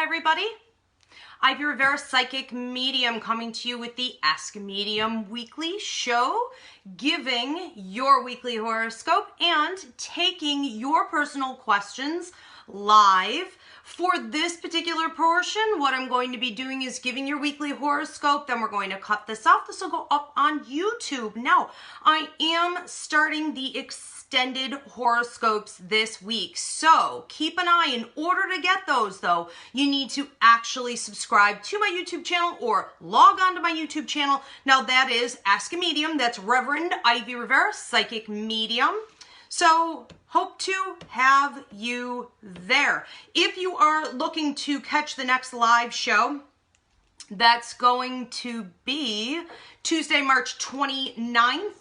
Hi everybody, Ivy Rivera, Psychic Medium, coming to you with the Ask a Medium weekly show, giving your weekly horoscope and taking your personal questions live. For this particular portion, what I'm going to be doing is giving your weekly horoscope, then we're going to cut this off. This will go up on YouTube. Now, I am starting the extended horoscopes this week, so keep an eye. In order to get those, though, you need to actually subscribe to my YouTube channel or log on to my YouTube channel. Now, that is Ask a Medium. That's Reverend Ivy Rivera, Psychic Medium. So, hope to have you there. If you are looking to catch the next live show, that's going to be Tuesday, March 29th.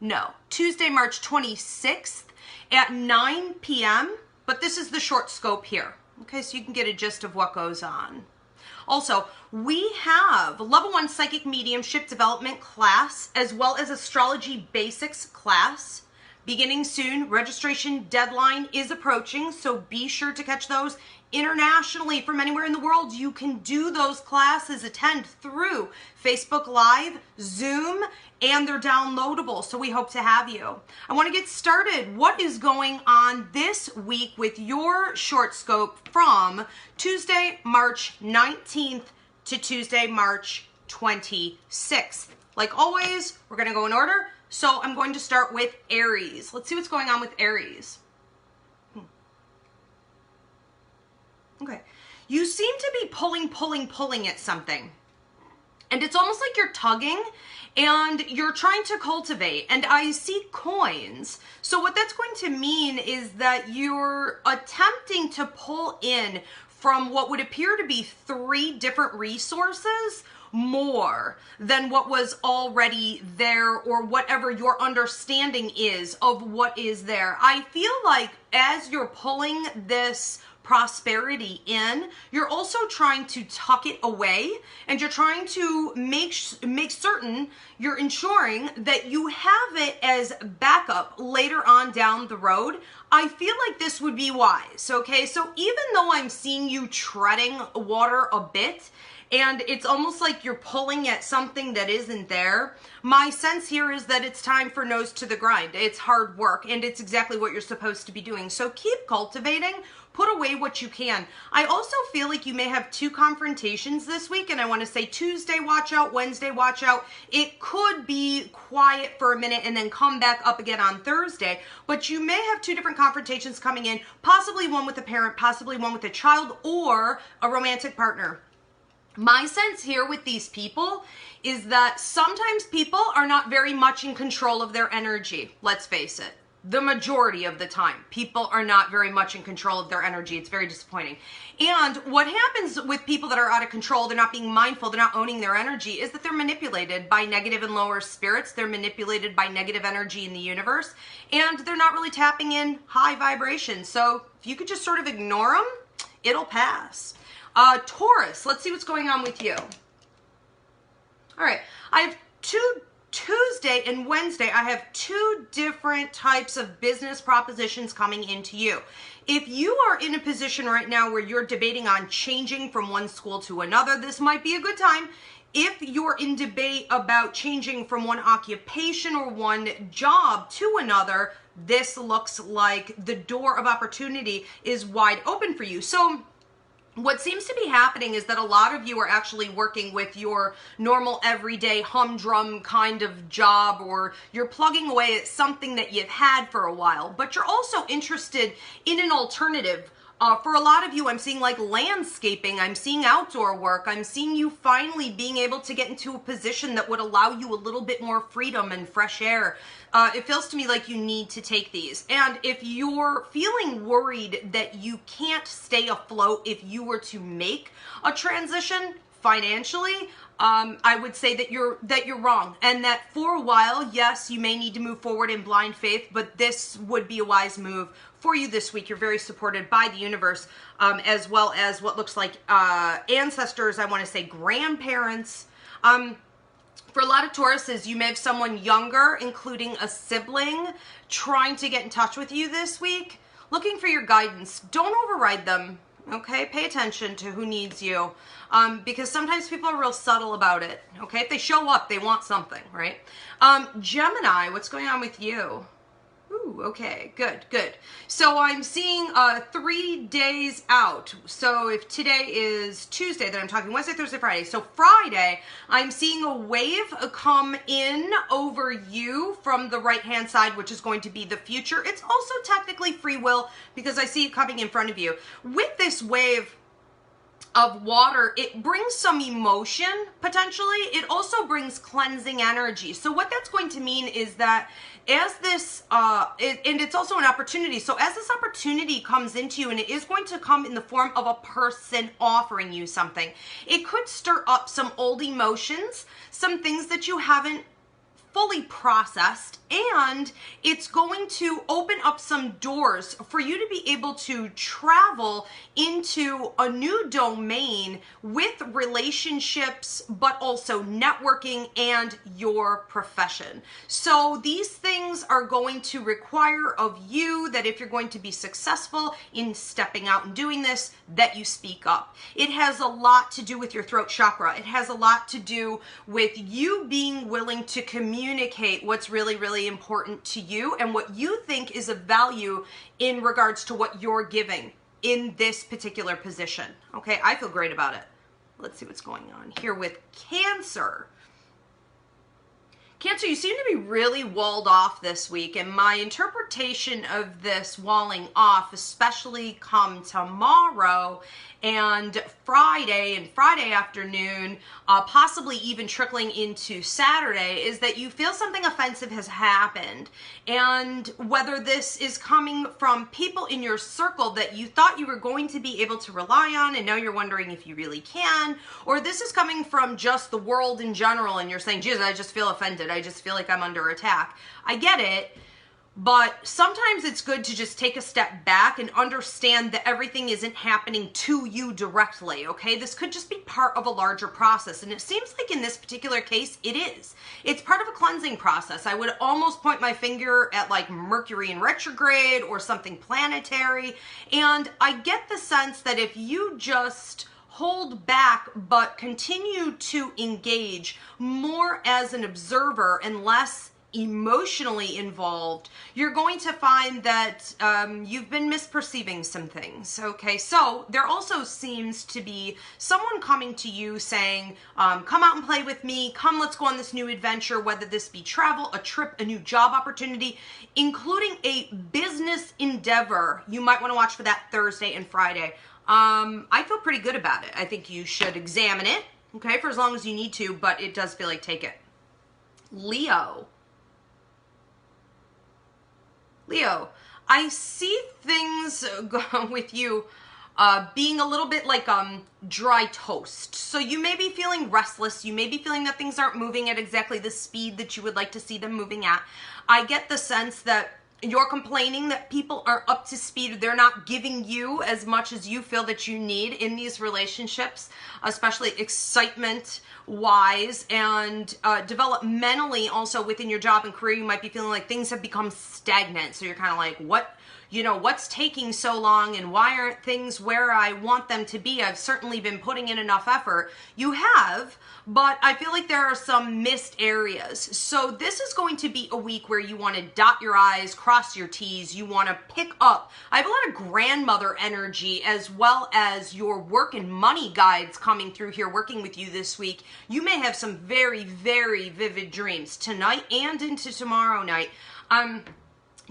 No, Tuesday, March 26th at 9 p.m. But this is the short scope here. Okay, so you can get a gist of what goes on. Also, we have Level 1 Psychic Mediumship Development class, as well as Astrology Basics class. Beginning soon. Registration deadline is approaching, so be sure to catch those. Internationally, from anywhere in the world, you can do those classes, attend through Facebook Live, Zoom, and they're downloadable, so we hope to have you. I want to get started. What is going on this week with your short scope from Tuesday, March 19th to Tuesday, March 26th? Like always, we're going to go in order. So I'm going to start with Aries. Let's see what's going on with Aries. Okay. You seem to be pulling at something. And it's almost like you're tugging and you're trying to cultivate. And I see coins. So what that's going to mean is that you're attempting to pull in from what would appear to be 3 different resources more than what was already there, or whatever your understanding is of what is there. I feel like as you're pulling this prosperity in, you're also trying to tuck it away, and you're trying to make certain you're ensuring that you have it as backup later on down the road. I feel like this would be wise, okay? So even though I'm seeing you treading water a bit, and it's almost like you're pulling at something that isn't there, my sense here is that it's time for nose to the grind. It's hard work, and it's exactly what you're supposed to be doing. So keep cultivating. Put away what you can. I also feel like you may have 2 confrontations this week, and I want to say Tuesday, watch out, Wednesday, watch out. It could be quiet for a minute and then come back up again on Thursday, but you may have 2 different confrontations coming in, possibly one with a parent, possibly one with a child, or a romantic partner. My sense here with these people is that sometimes people are not very much in control of their energy. Let's face it. The majority of the time, people are not very much in control of their energy. It's very disappointing. And what happens with people that are out of control, they're not being mindful, they're not owning their energy, is that they're manipulated by negative and lower spirits. They're manipulated by negative energy in the universe, and they're not really tapping in high vibration. So if you could just sort of ignore them, it'll pass. Taurus, let's see what's going on with you. All right, I have Tuesday and Wednesday, I have 2 different types of business propositions coming into you. If you are in a position right now where you're debating on changing from one school to another, this might be a good time. If you're in debate about changing from one occupation or one job to another, this looks like the door of opportunity is wide open for you. So what seems to be happening is that a lot of you are actually working with your normal everyday humdrum kind of job, or you're plugging away at something that you've had for a while, but you're also interested in an alternative. For a lot of you, I'm seeing like landscaping, I'm seeing outdoor work, I'm seeing you finally being able to get into a position that would allow you a little bit more freedom and fresh air. It feels to me like you need to take these. And if you're feeling worried that you can't stay afloat if you were to make a transition financially, I would say that you're wrong, and that for a while, yes, you may need to move forward in blind faith, but this would be a wise move for you this week. You're very supported by the universe, as well as what looks like ancestors, I want to say grandparents. For a lot of Tauruses, you may have someone younger, including a sibling, trying to get in touch with you this week, looking for your guidance. Don't override them. Okay, pay attention to who needs you, because sometimes people are real subtle about it. Okay, if they show up, they want something, right? Gemini, what's going on with you? Ooh, okay, good, good. So I'm seeing 3 days out. So if today is Tuesday, then I'm talking Wednesday, Thursday, Friday. So Friday, I'm seeing a wave come in over you from the right-hand side, which is going to be the future. It's also technically free will because I see it coming in front of you. With this wave of water, it brings some emotion, potentially. It also brings cleansing energy. So what that's going to mean is that as this, and it's also an opportunity. So as this opportunity comes into you, and it is going to come in the form of a person offering you something, it could stir up some old emotions, some things that you haven't fully processed, and it's going to open up some doors for you to be able to travel into a new domain with relationships, but also networking and your profession. So these things are going to require of you that if you're going to be successful in stepping out and doing this, that you speak up. It has a lot to do with your throat chakra. It has a lot to do with you being willing to communicate what's really, really important to you and what you think is of value in regards to what you're giving in this particular position. Okay, I feel great about it. Let's see what's going on here with Cancer. Cancer, you seem to be really walled off this week, and my interpretation of this walling off, especially come tomorrow and Friday afternoon, possibly even trickling into Saturday, is that you feel something offensive has happened. And whether this is coming from people in your circle that you thought you were going to be able to rely on, and now you're wondering if you really can, or this is coming from just the world in general, and you're saying, Jesus, I just feel offended. I just feel like I'm under attack. I get it. But sometimes it's good to just take a step back and understand that everything isn't happening to you directly, okay? This could just be part of a larger process. And it seems like in this particular case, it is. It's part of a cleansing process. I would almost point my finger at like Mercury in retrograde or something planetary. And I get the sense that if you just hold back but continue to engage more as an observer and less emotionally involved, you're going to find that you've been misperceiving some things. Okay, so there also seems to be someone coming to you saying, come out and play with me, come, let's go on this new adventure, whether this be travel, a trip, a new job opportunity, including a business endeavor. You might want to watch for that Thursday and Friday. I feel pretty good about it. I think you should examine it, okay, for as long as you need to, but it does feel like take it. Leo, I see things with you being a little bit like dry toast. So you may be feeling restless. You may be feeling that things aren't moving at exactly the speed that you would like to see them moving at. I get the sense that you're complaining that people aren't up to speed. They're not giving you as much as you feel that you need in these relationships, especially excitement-wise and developmentally. Also within your job and career, you might be feeling like things have become stagnant. So you're kind of like, what's taking so long, and why aren't things where I want them to be? I've certainly been putting in enough effort. You have, but I feel like there are some missed areas. So this is going to be a week where you want to dot your I's, cross your T's. You want to pick up. I have a lot of grandmother energy as well as your work and money guides coming through here working with you this week. You may have some very, very vivid dreams tonight and into tomorrow night.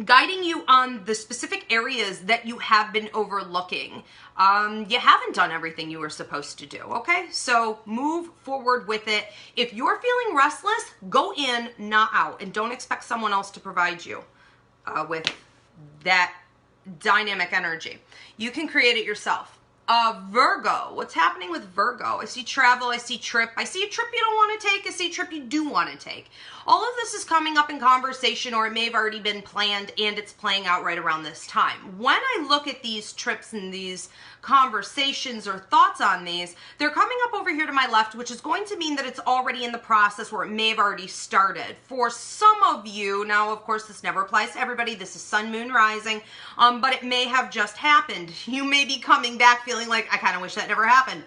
Guiding you on the specific areas that you have been overlooking. You haven't done everything you were supposed to do, okay? So move forward with it. If you're feeling restless, go in, not out, and don't expect someone else to provide you with that dynamic energy. You can create it yourself. Virgo, what's happening with Virgo? I see travel, I see trip, I see a trip you don't want to take, I see a trip you do want to take. All of this is coming up in conversation, or it may have already been planned and it's playing out right around this time. When I look at these trips and these conversations or thoughts on these, they're coming up over here to my left, which is going to mean that it's already in the process, or it may have already started. For some of you, now of course this never applies to everybody, this is sun, moon, rising, but it may have just happened. You may be coming back feeling feeling like I kind of wish that never happened.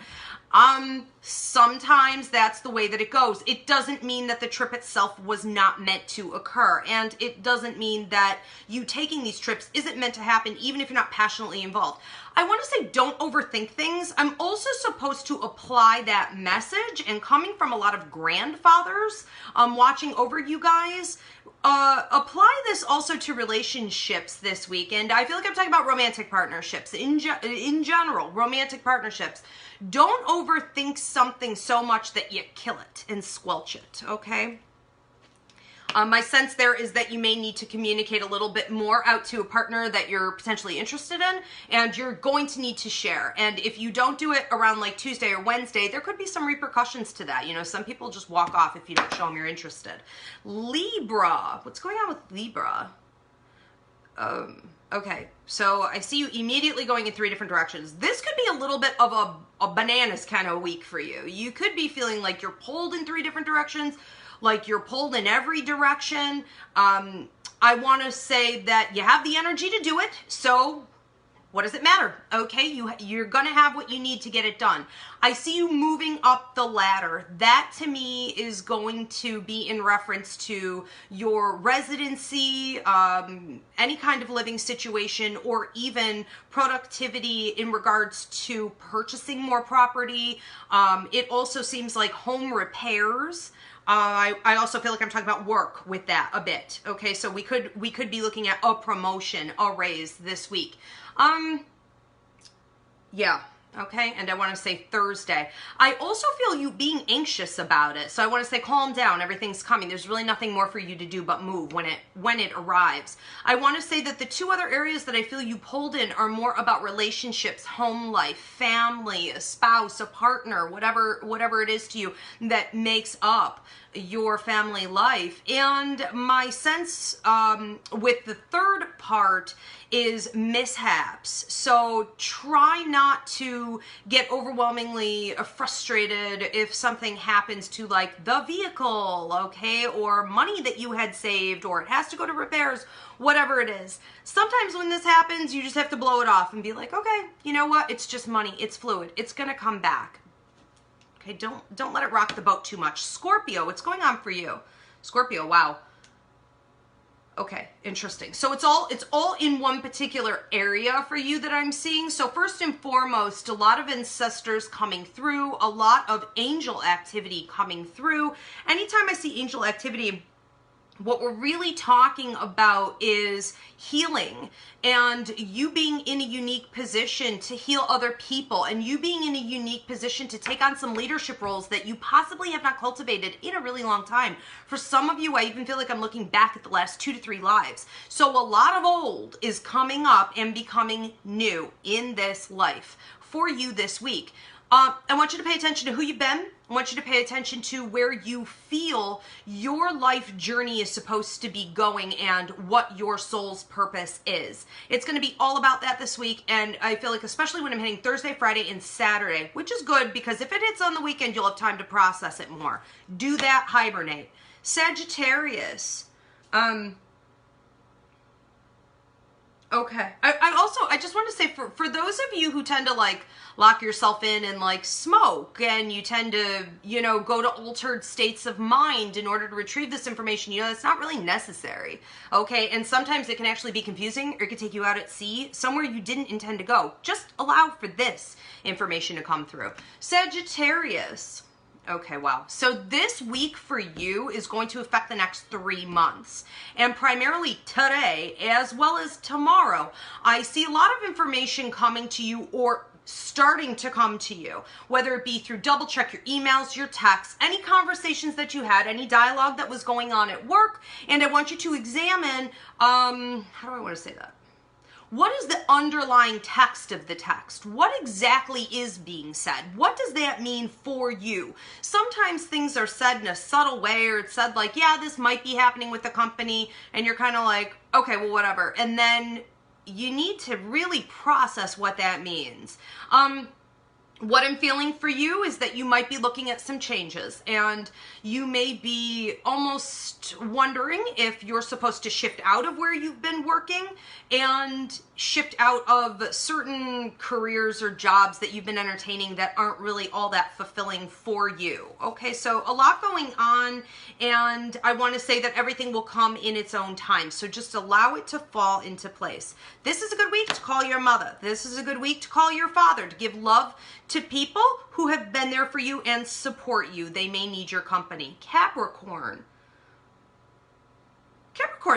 Sometimes that's the way that it goes. It doesn't mean that the trip itself was not meant to occur. And it doesn't mean that you taking these trips isn't meant to happen, even if you're not passionately involved. I want to say don't overthink things. I'm also supposed to apply that message, and coming from a lot of grandfathers watching over you guys, apply this also to relationships this week. And I feel like I'm talking about romantic partnerships in general, romantic partnerships. Don't overthink something so much that you kill it and squelch it, okay? My sense there is that you may need to communicate a little bit more out to a partner that you're potentially interested in, and you're going to need to share. And if you don't do it around like Tuesday or Wednesday, there could be some repercussions to that. You know, some people just walk off if you don't show them you're interested. Libra, what's going on with Libra? Okay, so I see you immediately going in 3 different directions. This could be a little bit of a bananas kind of week for you. You could be feeling like you're pulled in 3 different directions, like you're pulled in every direction. I want to say that you have the energy to do it, so what does it matter? Okay, you're going to have what you need to get it done. I see you moving up the ladder. That to me is going to be in reference to your residency, any kind of living situation, or even productivity in regards to purchasing more property. It also seems like home repairs. I also feel like I'm talking about work with that a bit. Okay, so we could be looking at a promotion, a raise this week. Yeah, okay, and I want to say Thursday. I also feel you being anxious about it, so I want to say calm down, everything's coming. There's really nothing more for you to do but move when it arrives. I want to say that the 2 other areas that I feel you pulled in are more about relationships, home life, family, a spouse, a partner, whatever it is to you that makes up your family life. And my sense with the 3rd part is mishaps. So try not to get overwhelmingly frustrated if something happens to like the vehicle, okay, or money that you had saved, or it has to go to repairs, whatever it is. Sometimes when this happens, you just have to blow it off and be like, okay, you know what? It's just money. It's fluid. It's going to come back. Okay, don't let it rock the boat too much. Scorpio, what's going on for you? Scorpio, wow. Okay, interesting. So it's all in one particular area for you that I'm seeing. So first and foremost, a lot of ancestors coming through, a lot of angel activity coming through. Anytime I see angel activity, what we're really talking about is healing, and you being in a unique position to heal other people, and you being in a unique position to take on some leadership roles that you possibly have not cultivated in a really long time. For some of you, I even feel like I'm looking back at the last 2 to 3 lives. So a lot of old is coming up and becoming new in this life for you this week. I want you to pay attention to who you've been. I want you to pay attention to where you feel your life journey is supposed to be going and what your soul's purpose is. It's going to be all about that this week, and I feel like especially when I'm hitting Thursday, Friday, and Saturday, which is good because if it hits on the weekend, you'll have time to process it more. Do that, hibernate. Sagittarius. Okay. I just want to say for those of you who tend to like lock yourself in and like smoke, and you tend to, you know, go to altered states of mind in order to retrieve this information, you know, it's not really necessary. Okay. And sometimes it can actually be confusing, or it could take you out at sea somewhere you didn't intend to go. Just allow for this information to come through. Sagittarius. Okay, wow. So this week for you is going to affect the next 3 months. And primarily today, as well as tomorrow, I see a lot of information coming to you or starting to come to you, whether it be through double check your emails, your texts, any conversations that you had, any dialogue that was going on at work. And I want you to examine, how do I want to say that? What is the underlying text of the text? What exactly is being said? What does that mean for you? Sometimes things are said in a subtle way, or it's said like, yeah, this might be happening with the company, and you're kind of like, okay, well, whatever. And then you need to really process what that means. What I'm feeling for you is that you might be looking at some changes, and you may be almost wondering if you're supposed to shift out of where you've been working and shift out of certain careers or jobs that you've been entertaining that aren't really all that fulfilling for you. Okay, so a lot going on, and I want to say that everything will come in its own time. So just allow it to fall into place. This is a good week to call your mother. This is a good week to call your father, to give love to people who have been there for you and support you. They may need your company. Capricorn,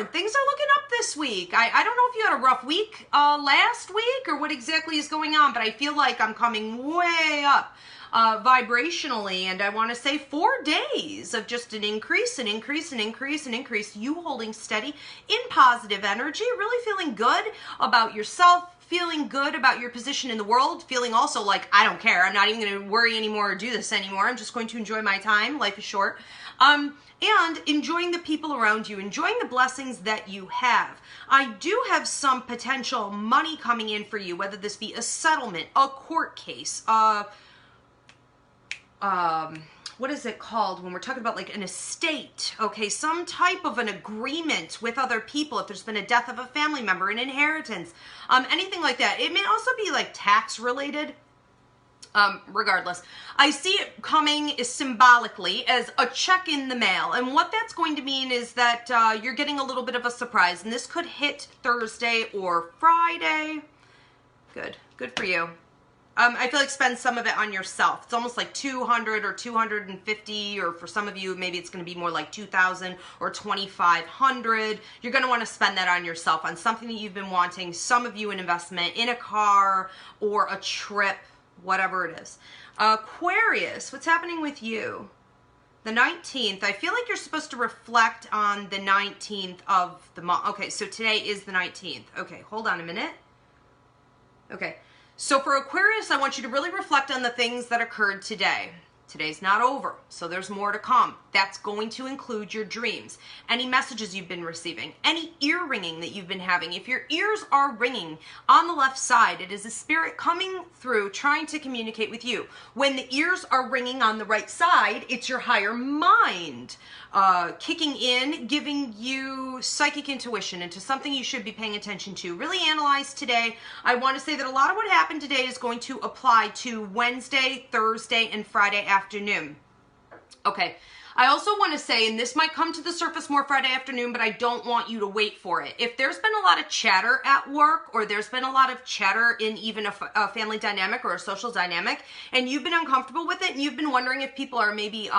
things are looking up this week. I don't know if you had a rough week last week or what exactly is going on, but I feel like I'm coming way up vibrationally, and I want to say 4 days of just an increase, you holding steady in positive energy, really feeling good about yourself, feeling good about your position in the world, feeling also like, I don't care, I'm not even going to worry anymore or do this anymore, I'm just going to enjoy my time, life is short, and enjoying the people around you, enjoying the blessings that you have. I do have some potential money coming in for you, whether this be a settlement, a court case, what is it called when we're talking about like an estate, okay, some type of an agreement with other people, if there's been a death of a family member, an inheritance, anything like that. It may also be like tax related. Regardless, I see it coming symbolically as a check in the mail, and what that's going to mean is that you're getting a little bit of a surprise, and this could hit Thursday or Friday. Good for you. I feel like spend some of it on yourself. It's almost like 200 or 250, or for some of you, maybe it's going to be more like 2,000 or 2,500. You're going to want to spend that on yourself, on something that you've been wanting. Some of you an investment in a car or a trip, whatever it is. Aquarius, what's happening with you? The 19th, I feel like you're supposed to reflect on the 19th of the month. Okay, so today is the 19th. Okay, hold on a minute. Okay. So for Aquarius, I want you to really reflect on the things that occurred today. Today's not over, so there's more to come. That's going to include your dreams, any messages you've been receiving, any ear ringing that you've been having. If your ears are ringing on the left side, it is a spirit coming through trying to communicate with you. When the ears are ringing on the right side, it's your higher mind kicking in, giving you psychic intuition into something you should be paying attention to. Really analyze today. I want to say that a lot of what happened today is going to apply to Wednesday, Thursday, and Friday afternoon. Okay. I also want to say, and this might come to the surface more Friday afternoon, but I don't want you to wait for it. If there's been a lot of chatter at work, or there's been a lot of chatter in even a family dynamic or a social dynamic, and you've been uncomfortable with it, and you've been wondering if people are maybe,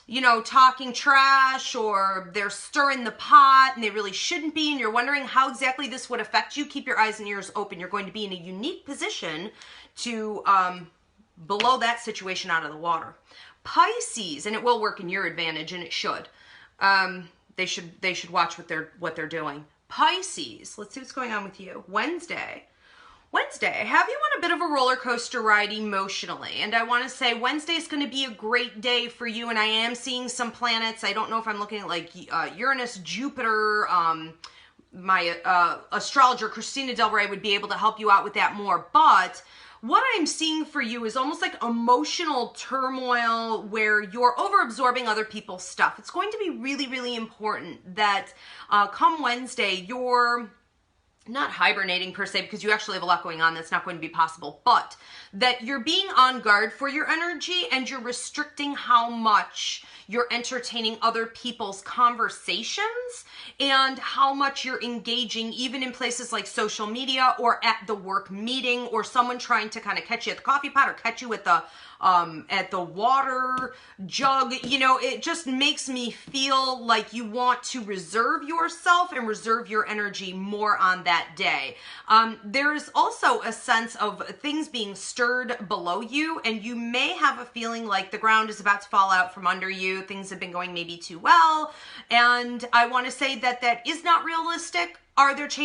you know, talking trash, or they're stirring the pot and they really shouldn't be, and you're wondering how exactly this would affect you, keep your eyes and ears open. You're going to be in a unique position to blow that situation out of the water. Pisces, and it will work in your advantage, and it should. They should watch what they're doing. Pisces, let's see what's going on with you. Wednesday, have you on a bit of a roller coaster ride emotionally, and I want to say Wednesday is going to be a great day for you, and I am seeing some planets. I don't know if I'm looking at like Uranus, Jupiter. My astrologer Christina Del Rey would be able to help you out with that more, but what I'm seeing for you is almost like emotional turmoil where you're overabsorbing other people's stuff. It's going to be really, really important that come Wednesday, you're not hibernating per se, because you actually have a lot going on. That's not going to be possible, but that you're being on guard for your energy, and you're restricting how much you're entertaining other people's conversations and how much you're engaging even in places like social media or at the work meeting, or someone trying to kind of catch you at the coffee pot or catch you at the water jug. You know, it just makes me feel like you want to reserve yourself and reserve your energy more on that day. There's also a sense of things being stirred below you, and you may have a feeling like the ground is about to fall out from under you. Things have been going maybe too well, and I want to say that that is not realistic. Are there changes